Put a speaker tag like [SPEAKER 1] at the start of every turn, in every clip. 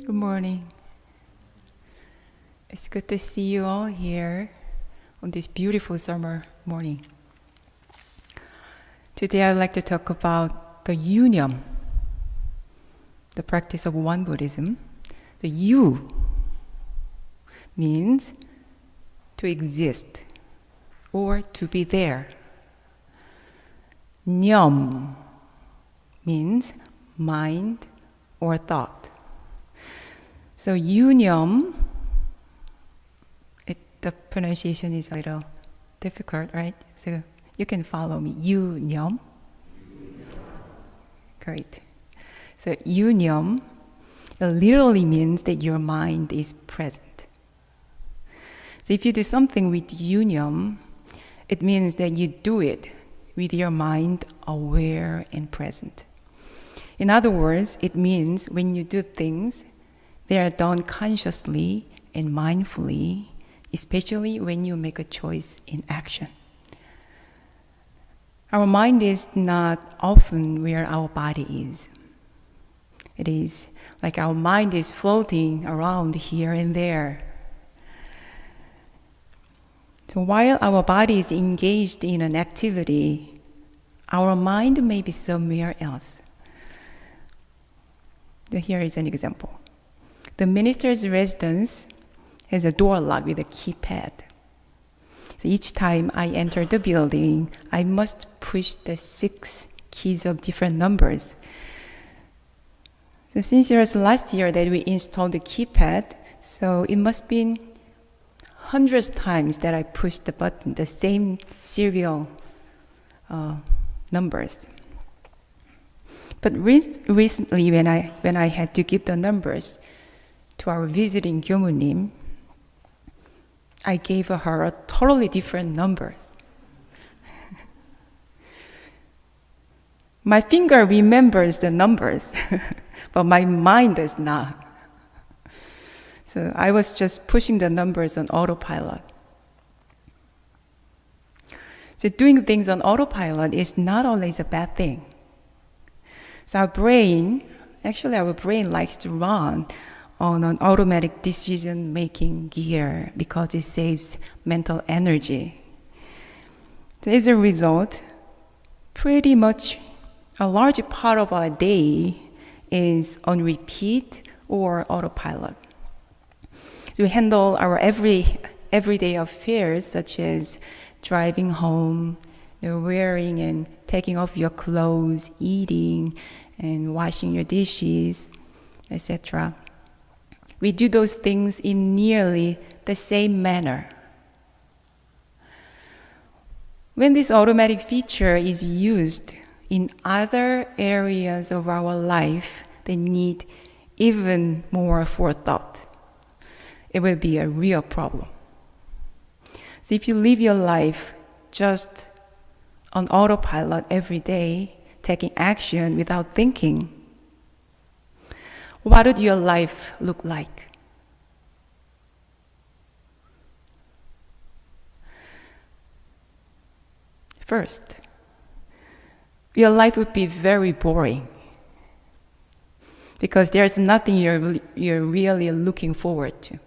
[SPEAKER 1] Good morning. It's good to see you all here on this beautiful summer morning. Today I'd like to talk about the Yoonyum, the practice of Won Buddhism. The Yu means to exist or to be there. Nyum means mind or thought. So Yoonyum, the pronunciation is a little difficult, right? So you can follow me. Yoonyum. Great. So Yoonyum literally means that your mind is present. So if you do something with Yoonyum, it means that you do it with your mind aware and present. In other words, it means when you do things, they are done consciously and mindfully, especially when you make a choice in action. Our mind is not often where our body is. It is like our mind is floating around here and there. So while our body is engaged in an activity, our mind may be somewhere else. So here is an example. The minister's residence has a door lock with a keypad. So each time I enter the building, I must push the 6 keys of different numbers. So since it was last year that we installed the keypad, so it must be hundreds of times that I pushed the button, the same serial numbers. But recently, when I had to give the numbers to our visiting Yoonyum, I gave her a totally different numbers. My finger remembers the numbers, but my mind does not. So I was just pushing the numbers on autopilot. So doing things on autopilot is not always a bad thing. So our brain likes to run on an automatic decision-making gear because it saves mental energy. So as a result, pretty much a large part of our day is on repeat or autopilot. So we handle our everyday affairs such as driving home, wearing and taking off your clothes, eating and washing your dishes, etc. We do those things in nearly the same manner. When this automatic feature is used in other areas of our life that need even more forethought, it will be a real problem. So if you live your life just on autopilot every day, taking action without thinking, what would your life look like? First, your life would be very boring because there's nothing you're really looking forward to.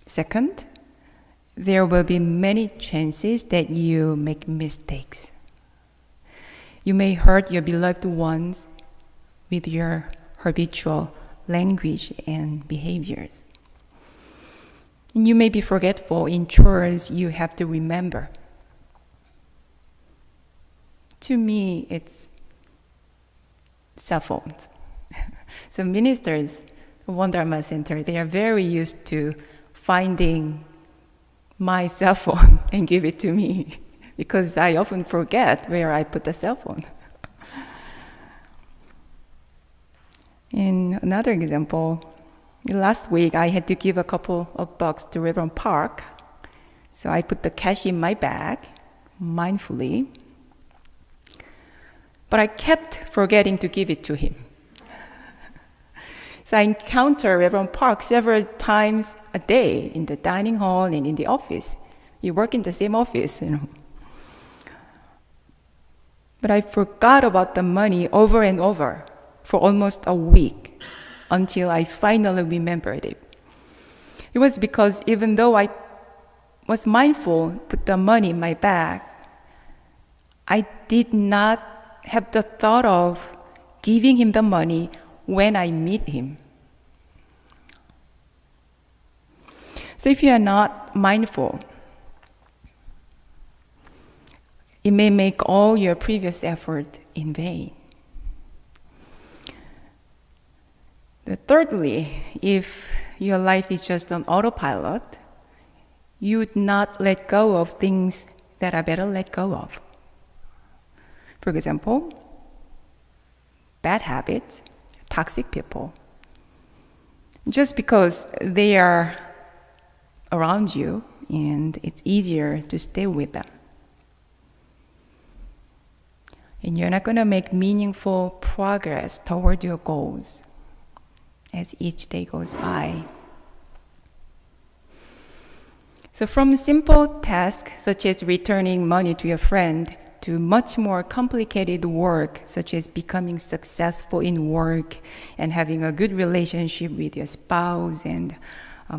[SPEAKER 1] Second, there will be many chances that you make mistakes. You may hurt your beloved ones with your habitual language and behaviors. And you may be forgetful in chores you have to remember. To me, it's cell phones. So ministers of Won Dharma Center, they are very used to finding my cell phone and give it to me because I often forget where I put the cell phone. In another example, last week I had to give a couple of bucks to Reverend Park. So I put the cash in my bag mindfully, but I kept forgetting to give it to him. So I encounter Reverend Park several times a day in the dining hall and in the office. We work in the same office, But I forgot about the money over and over for almost a week until I finally remembered it. It was because even though I was mindful, put the money in my bag, I did not have the thought of giving him the money when I meet him. So if you are not mindful, it may make all your previous effort in vain. Thirdly, if your life is just on autopilot, you would not let go of things that are better let go of. For example, bad habits, toxic people. Just because they are around you and it's easier to stay with them. And you're not going to make meaningful progress toward your goals as each day goes by. So from simple tasks such as returning money to your friend to much more complicated work such as becoming successful in work and having a good relationship with your spouse and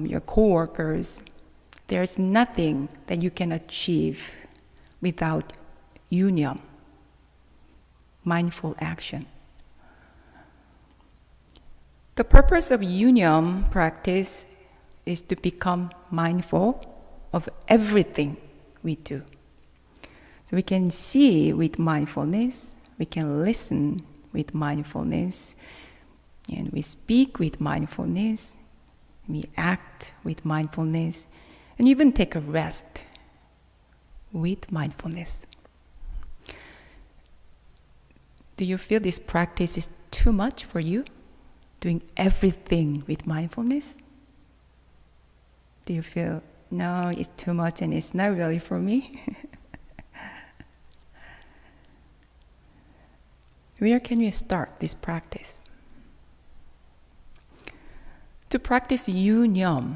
[SPEAKER 1] your co-workers, there's nothing that you can achieve without Yoonyum, mindful action. The purpose of Yoonyum practice is to become mindful of everything we do. So we can see with mindfulness, we can listen with mindfulness, and we speak with mindfulness, we act with mindfulness, and even take a rest with mindfulness. Do you feel this practice is too much for you? Doing everything with mindfulness? Do you feel, no, it's too much and it's not really for me? Where can you start this practice? To practice Yoonyum,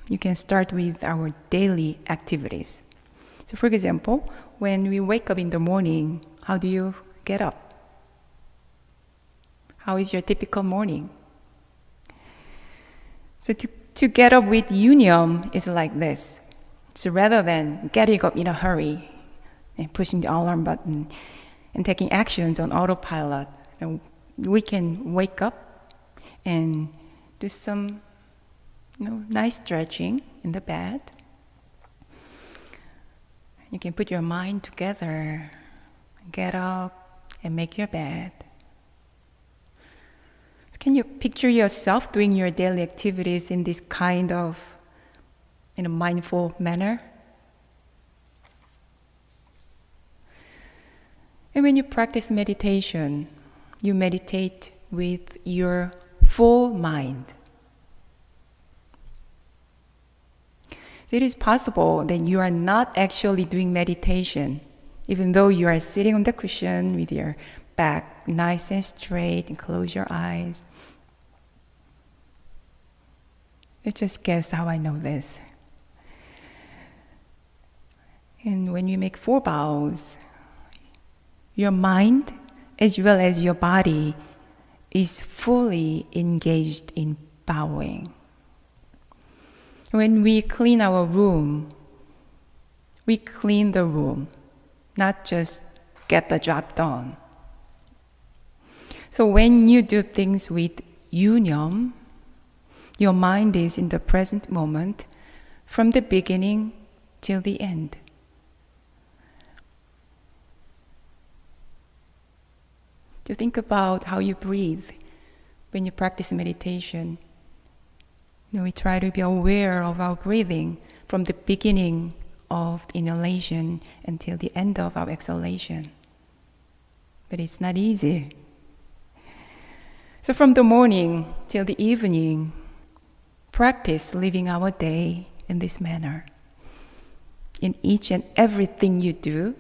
[SPEAKER 1] you can start with our daily activities. So for example, when we wake up in the morning, how do you get up? How is your typical morning? So to get up with Yoonyum is like this. So rather than getting up in a hurry and pushing the alarm button and taking actions on autopilot, we can wake up and do some nice stretching in the bed. You can put your mind together, get up and make your bed. Can you picture yourself doing your daily activities in this kind of mindful manner? And when you practice meditation, you meditate with your full mind. So it is possible that you are not actually doing meditation, even though you are sitting on the cushion with your back nice and straight and close your eyes. You just guess how I know this. And when you make 4 bows, your mind as well as your body is fully engaged in bowing. When we clean our room, we clean the room, not just get the job done. So when you do things with Yoonyum, your mind is in the present moment from the beginning till the end. To think about how you breathe when you practice meditation. We try to be aware of our breathing from the beginning of the inhalation until the end of our exhalation. But it's not easy. So from the morning till the evening, practice living our day in this manner. In each and everything you do,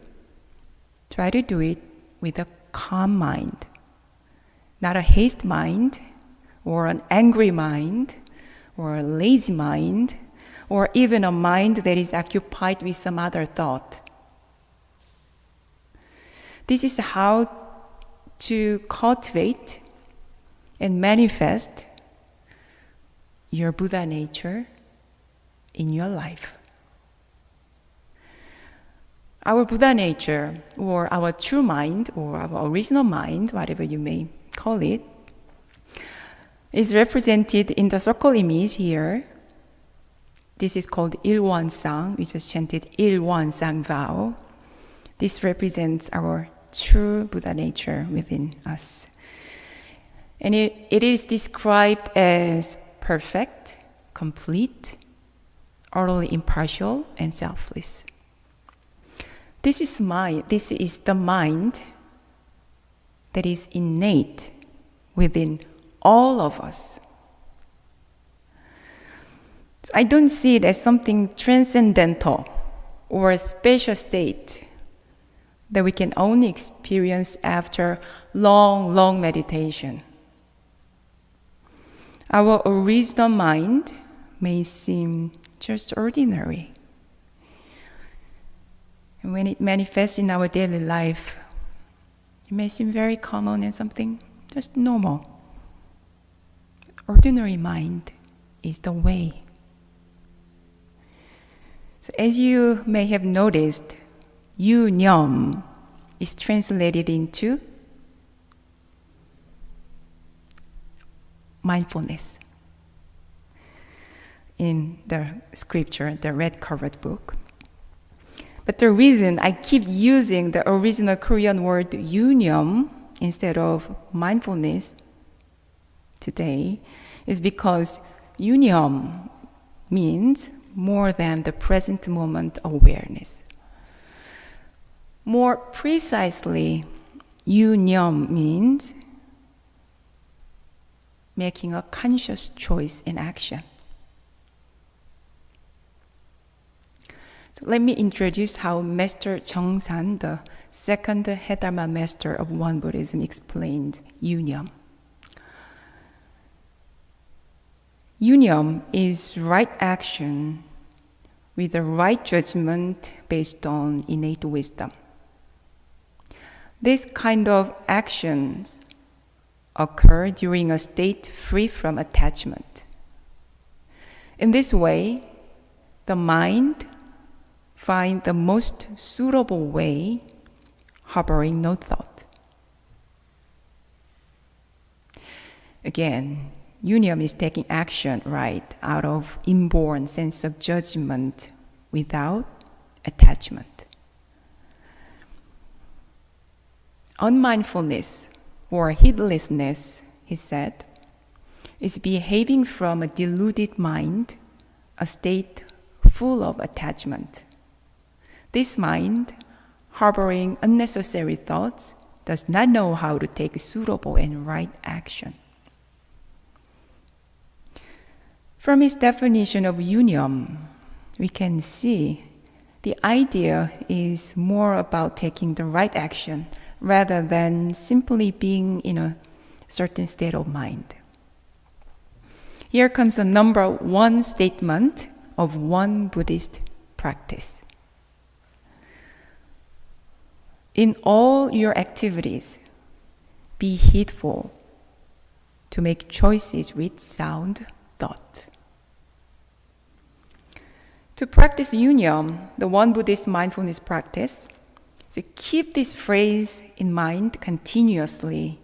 [SPEAKER 1] try to do it with a calm mind, not a haste mind, or an angry mind, or a lazy mind, or even a mind that is occupied with some other thought. This is how to cultivate and manifest your Buddha nature in your life. Our Buddha nature, or our true mind, or our original mind, whatever you may call it, is represented in the circle image here. This is called Ilwonsang. We just chanted Ilwonsang vow. This represents our true Buddha nature within us. And it is described as perfect, complete, utterly impartial, and selfless. This is the mind that is innate within all of us. So I don't see it as something transcendental or a special state that we can only experience after long, long meditation. Our original mind may seem just ordinary. And when it manifests in our daily life, it may seem very common and something just normal. Ordinary mind is the way. So as you may have noticed, Yoonyum is translated into mindfulness in the scripture, the red-covered book. But the reason I keep using the original Korean word Yoonyum instead of mindfulness today is because Yoonyum means more than the present moment awareness. More precisely, Yoonyum means making a conscious choice in action. So let me introduce how Master Jeongsan, the second Heidalma master of Won Buddhism, explained Yoonyum. Yoonyum is right action with the right judgment based on innate wisdom. This kind of actions occur during a state free from attachment. In this way, the mind finds the most suitable way, harboring no thought. Again, Yoonyum is taking action right out of inborn sense of judgment without attachment. Unmindfulness or heedlessness, he said, is behaving from a deluded mind, a state full of attachment. This mind, harboring unnecessary thoughts, does not know how to take suitable and right action. From his definition of Yoonyum, we can see the idea is more about taking the right action rather than simply being in a certain state of mind. Here comes the number one statement of one Buddhist practice. In all your activities, be heedful to make choices with sound thought. To practice Yoonyum, the one Buddhist mindfulness practice, so keep this phrase in mind continuously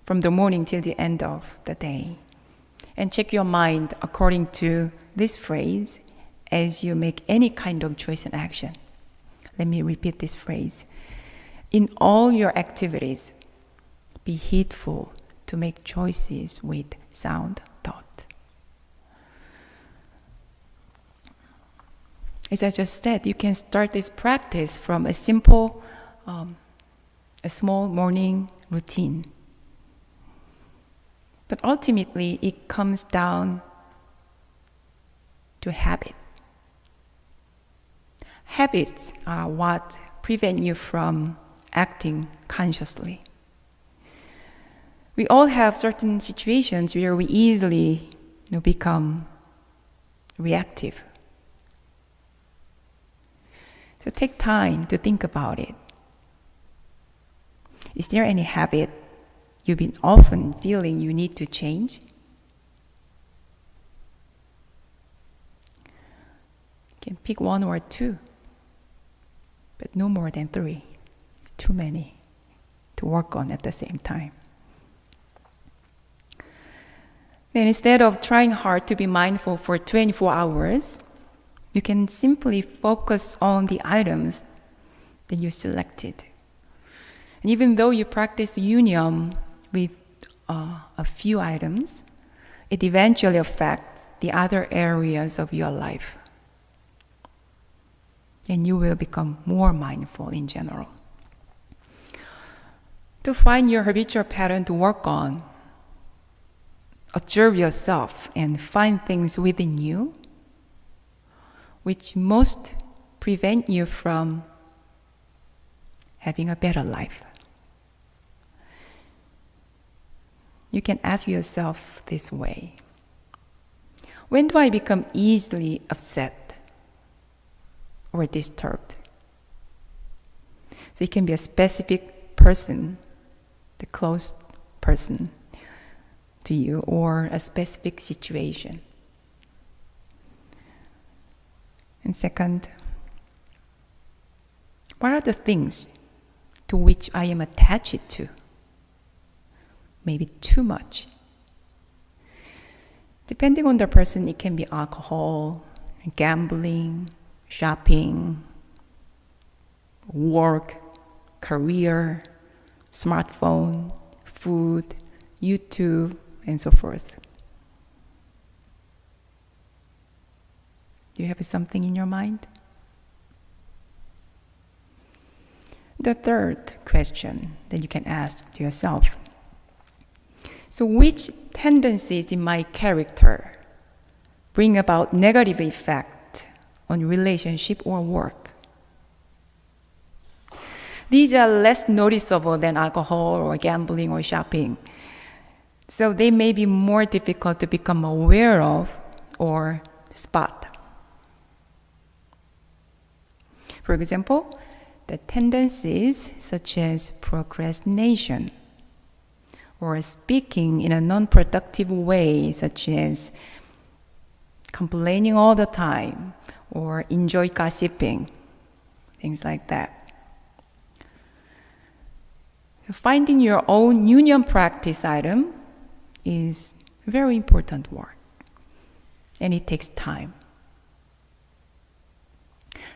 [SPEAKER 1] from the morning till the end of the day. And check your mind according to this phrase as you make any kind of choice and action. Let me repeat this phrase. In all your activities, be heedful to make choices with sound thought. As I just said, you can start this practice from a simple, a small morning routine. But ultimately, it comes down to habit. Habits are what prevent you from acting consciously. We all have certain situations where we easily become reactive. So take time to think about it. Is there any habit you've been often feeling you need to change? can pick one or two, but no more than three. It's too many to work on at the same time. Then instead of trying hard to be mindful for 24 hours, you can simply focus on the items that you selected. And even though you practice Yoonyum with a few items, it eventually affects the other areas of your life. And you will become more mindful in general. To find your habitual pattern to work on, observe yourself and find things within you which most prevent you from having a better life. You can ask yourself this way: when do I become easily upset or disturbed? So it can be a specific person, the close person to you, or a specific situation. And second, what are the things to which I am attached to? Maybe too much. Depending on the person, it can be alcohol, gambling, shopping, work, career, smartphone, food, YouTube, and so forth. Do you have something in your mind? The third question that you can ask to yourself: so which tendencies in my character bring about negative effect on relationship or work? These are less noticeable than alcohol or gambling or shopping, so they may be more difficult to become aware of or to spot. For example, the tendencies such as procrastination, or speaking in a non-productive way, such as complaining all the time, or enjoy gossiping, things like that. So finding your own Yoonyum practice item is very important work, and it takes time.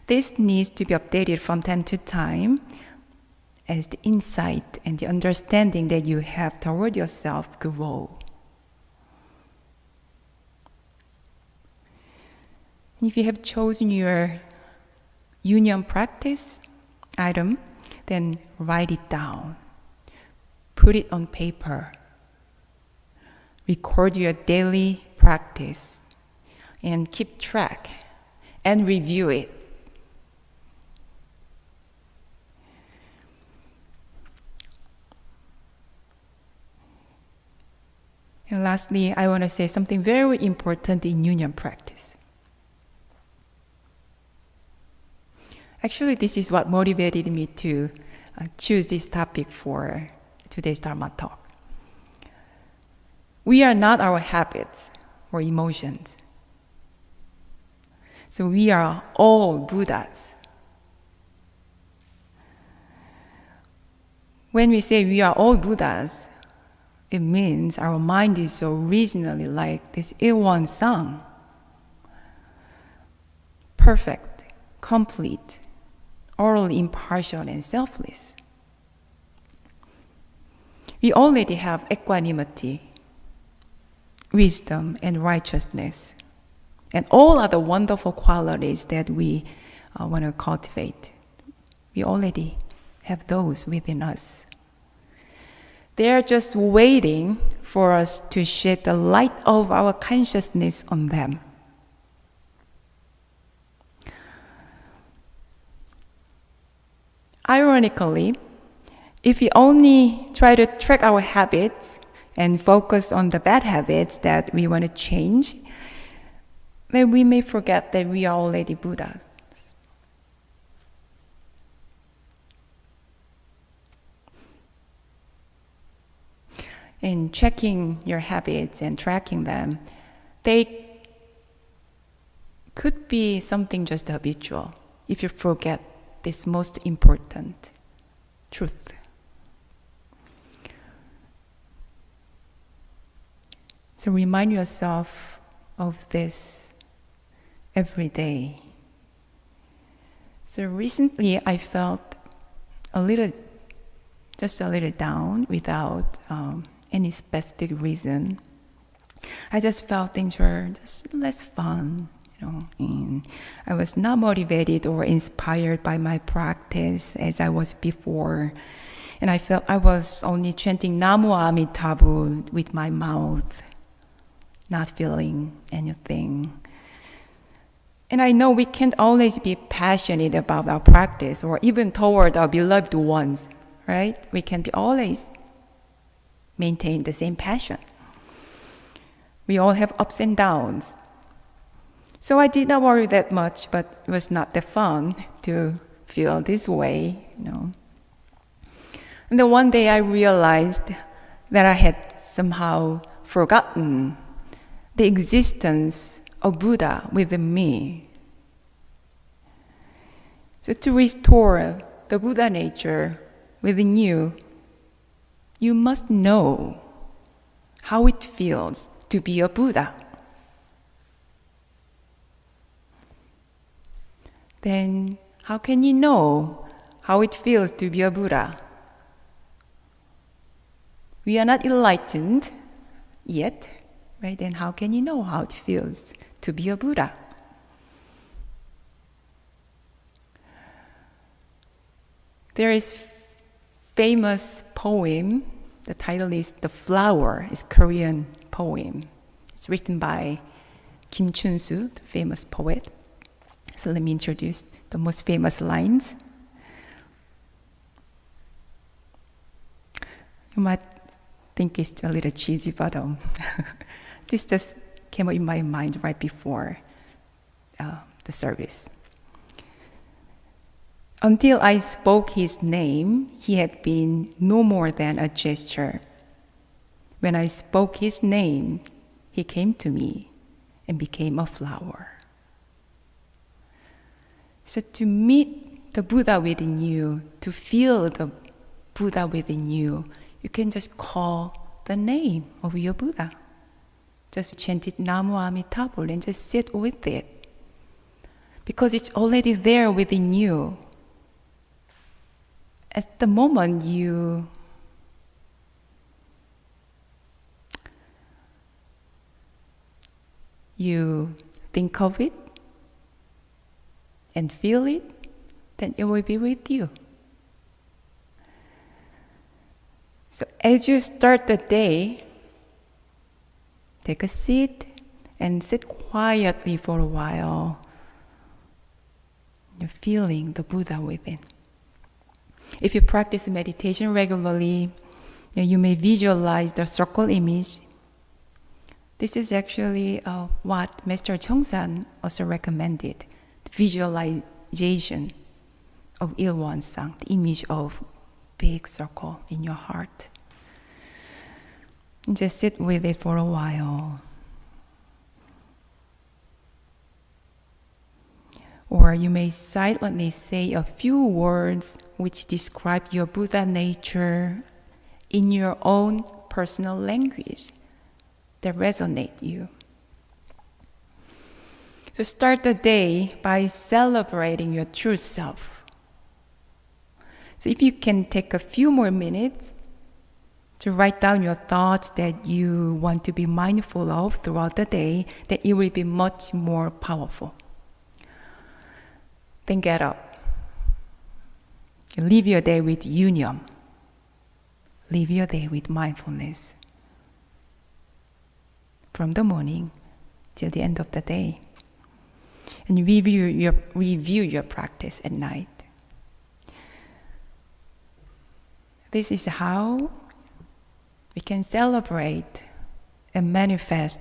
[SPEAKER 1] This needs to be updated from time to time as the insight and the understanding that you have toward yourself grow. And if you have chosen your Yoonyum practice item, then write it down. Put it on paper. Record your daily practice and keep track and review it. And lastly, I want to say something very important in Yoonyum practice. Actually, this is what motivated me to choose this topic for today's Dharma talk. We are not our habits or emotions. So we are all Buddhas. When we say we are all Buddhas, it means our mind is originally like this Ilwon song. Perfect, complete, orally impartial and selfless. We already have equanimity, wisdom, and righteousness, and all other wonderful qualities that we want to cultivate. We already have those within us. They are just waiting for us to shed the light of our consciousness on them. Ironically, if we only try to track our habits and focus on the bad habits that we want to change, then we may forget that we are already Buddhas. In checking your habits and tracking them, they could be something just habitual if you forget this most important truth. So remind yourself of this every day. So recently I felt just a little down without any specific reason. I just felt things were just less fun, and I was not motivated or inspired by my practice as I was before. And I felt I was only chanting Namu Amitabha with my mouth, not feeling anything. And I know we can't always be passionate about our practice or even toward our beloved ones, right? We can be always maintain the same passion. We all have ups and downs. So I did not worry that much, but it was not that fun to feel this way, And then one day I realized that I had somehow forgotten the existence of Buddha within me. So to restore the Buddha nature within you, you must know how it feels to be a Buddha. Then how can you know how it feels to be a Buddha? We are not enlightened yet, right? Then how can you know how it feels to be a Buddha? There is famous poem. The title is "The Flower." It's a Korean poem. It's written by Kim Chun-soo, the famous poet. So let me introduce the most famous lines. You might think it's a little cheesy, but this just came up in my mind right before the service. Until I spoke his name, he had been no more than a gesture. When I spoke his name, he came to me and became a flower. So to meet the Buddha within you, to feel the Buddha within you, you can just call the name of your Buddha. Just chant it Namu Amitabha and just sit with it. Because it's already there within you. At the moment you think of it and feel it, then it will be with you. So as you start the day, take a seat and sit quietly for a while. You're feeling the Buddha within. If you practice meditation regularly, then you may visualize the circle image. This is actually what Master Cheongsan also recommended, the visualization of Ilwon-sang, the image of big circle in your heart. And just sit with it for a while. Or you may silently say a few words which describe your Buddha nature in your own personal language that resonate you. So start the day by celebrating your true self. So if you can take a few more minutes to write down your thoughts that you want to be mindful of throughout the day, then it will be much more powerful. Then get up. Live your day with Yoonyum. Live your day with mindfulness. From the morning till the end of the day. And review your practice at night. This is how we can celebrate and manifest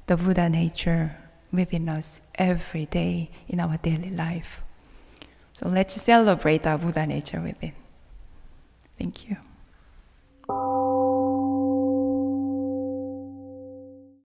[SPEAKER 1] the Buddha nature within us every day in our daily life. So let's celebrate our Buddha nature within. Thank you.